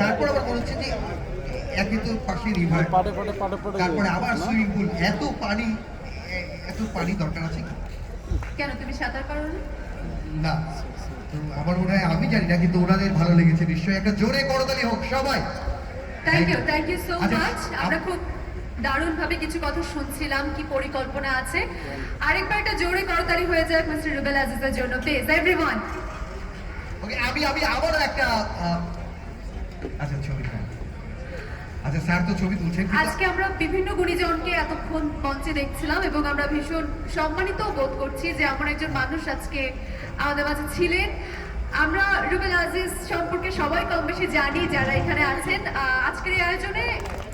তারপর আবার মনে হচ্ছে যে একে তো পাশে রিভার, তারপরে আবার সুইমিং পুল, এত পানি দরকার আছে কি? কেন তুমি সাঁতার পারো না? না, তো আমার মনে হয়, আমি জানি না, কিন্তু ওনাদের ভালো লেগেছে নিশ্চয়ই। একটা জোরে করতালি হোক সবাই। থ্যাংক ইউ সো আচ্ছা, মাচ। আমরা খুব দারুণ ভাবে কিছু কথা শুনছিলাম, কি পরিকল্পনা আছে। আরেকবার একটা জোরে করতালি হয়ে যাক মিস্টার রুবেল আজিজের জন্য, প্লিজ এভরিওয়ান। ওকে, আমি আবারও একটা আচ্ছা ছবি, আচ্ছা স্যার তো ছবি তুলছেন। আজকে আমরা বিভিন্ন গুণীজনকে এতক্ষণ মঞ্চে দেখছিলাম এবং আমরা ভীষণ সম্মানিত বোধ করছি যে এমন একজন মানুষ আজকে আমাদের মাঝে ছিলেন। আমরা রুবেল আজিজ সম্পর্কে সবাই কম বেশি জানি যারা এখানে আছেন। আজকের এই আয়োজনে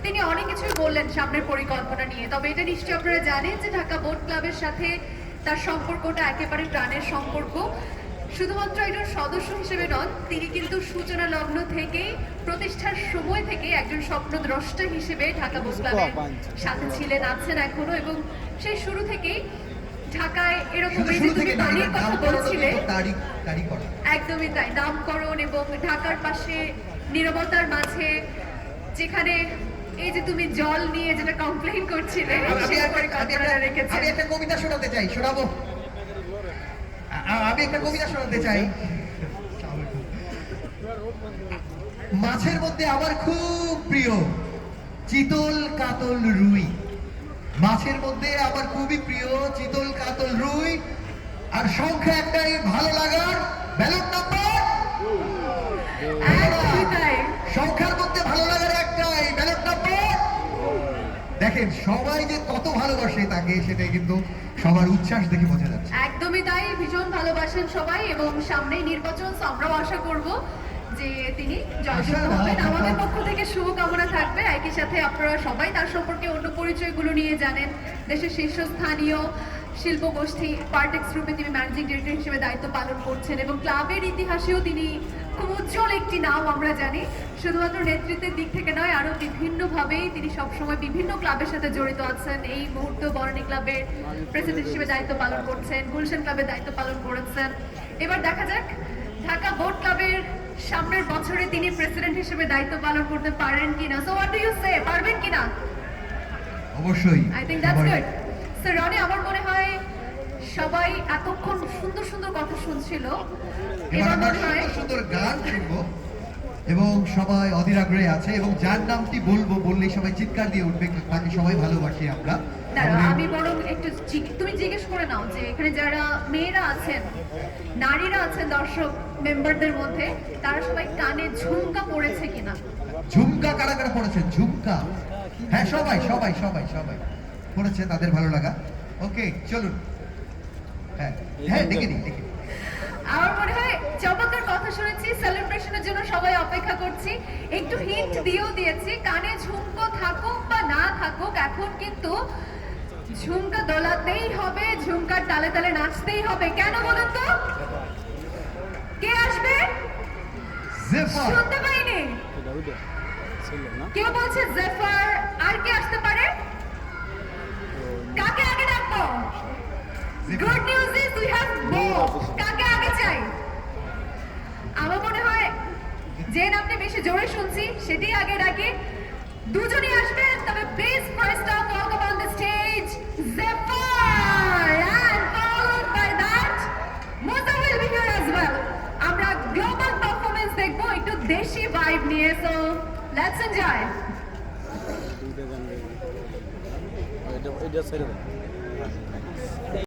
তিনি অনেক কিছুই বললেন সামনের পরিকল্পনা নিয়ে, তবে এটা নিশ্চয়ই আপনারা জানেন যে ঢাকা বোট ক্লাবের সাথে তার সম্পর্কটা একেবারে প্রাণের সম্পর্ক। শুধুমাত্র একজন সদস্য হিসেবে নন, তিনি কিন্তু সূচনা লগ্ন থেকেই, প্রতিষ্ঠার সময় থেকে একজন স্বপ্নদ্রষ্টা হিসেবে ঢাকা বোট ক্লাবের সাথে ছিলেন, আছেন এখনো। এবং সেই শুরু থেকেই ঢাকায় এরকম পানির কথা বলছিলে, একদমই তাই, নামকরণ এবং ঢাকার পাশে নীরবতার মাঝে যেখানে এই যে তুমি জল নিয়ে যেটা কমপ্লেইন করছিলে, আমি একটা কবিতা শোনাতে চাই, শোনাবো? আমি একটা কবিতা শোনাতে চাই। মাছের মধ্যে আমার খুব প্রিয় চিতল কাতল রুই, মাছের মধ্যে আমার খুবই প্রিয় চিতল কাতল রুই, আর সংখ্যা একটাই ভালো লাগার, ব্যালট নাম্বার সংখ্যার মধ্যে ভালো লাগার একটাই, ব্যালট নাম্বার। দেখেন সবাই যে কত ভালোবাসে তাকে, সেটাই কিন্তু সবার উচ্ছ্বাস দেখে বোঝা যাচ্ছে। একদমই তাই, ভীষণ ভালোবাসেন সবাই এবং সামনেই নির্বাচন, আমরাও আশা করব যে তিনি জয়যুক্ত হবেন। আমাদের পক্ষ থেকে শুভকামনা থাকবে। একই সাথে আপনারা সবাই তার সম্পর্কে অন্য পরিচয়গুলো নিয়ে জানেন। দেশের শীর্ষস্থানীয় শিল্প গোষ্ঠী পার্টেক্স গ্রুপে তিনি ম্যানেজিং ডিরেক্টর হিসেবে দায়িত্ব পালন করছেন এবং ক্লাবের ইতিহাসেও তিনি খুব উজ্জ্বল একটি নাম আমরা জানি। শুধুমাত্র নেতৃত্বের দিক থেকে নয়, আরো বিভিন্নভাবেই তিনি সবসময় বিভিন্ন ক্লাবের সাথে জড়িত আছেন। এই মুহূর্তে বরণী ক্লাবের প্রেসিডেন্ট হিসেবে দায়িত্ব পালন করছেন, গুলশান ক্লাবের দায়িত্ব পালন করেছেন। এবার দেখা যাক ঢাকা বোট ক্লাবের সামনের বছরে তিনি প্রেসিডেন্ট হিসেবে দায়িত্ব পালন করতে পারেন কিনা। So what do you say, পারবেন কিনা? অবশ্যই, I think that's good. So Rony, আমার মনে হয় সবাই এতক্ষণ সুন্দর সুন্দর কথা শুনছিল, এবার মনে হয় সুন্দর গান শুনবো এবং সবাই অধীর আগ্রহে আছে এবং যার নামটি বলবো, বললেই সবাই চিৎকার দিয়ে উঠবে, তাকে সবাই ভালোবাসি আমরা। আমি বরং একটু তুমি জিজ্ঞেস করে নাও যে এখানে যারা মেয়েরা আছেন, নারীরা আছেন দর্শক মেম্বারদের মধ্যে, তারা সবাই কানে ঝুমকা পড়েছে কিনা? ঝুমকা কারা কারা পড়েছেন? ঝুমকা, হ্যাঁ সবাই সবাই সবাই সবাই পড়েছে, তাদের ভালো লাগা। ওকে চলুন, হ্যাঁ হ্যাঁ দেখে নিই। আমার মনে হয় চমৎকার কথা শুনেছি, সেলিব্রেশনের জন্য সবাই অপেক্ষা করছি। একটু হিন্ট দিয়েছি, কানে ঝুমকো থাকুক বা না থাকুক, এখন কিন্তু ঝুমকা দোলাতেই হবে, ঝুমকার তালে তালে নাচতেই হবে। কেন বলুন তো? কে আসবে? শুনতে পাইনি। কেউ বলছে জেফার, আর কে আসতে পারে? কাকে আগে ডাকবো? Good news is we have both. কাকে আগে চাই? আমার মনে হয় যে নামটা বেশি জোরে শুনছি সেটাই আগে ডাকি। দুজনই আসবেন, তবে please first of welcome on the stage Jefar and followed by that Muza will be here as well. আমরা গ্লোবাল পারফরম্যান্স দেখবো একটু দেশি ভাইব নিয়ে, সো লেটস এনজয়। এটা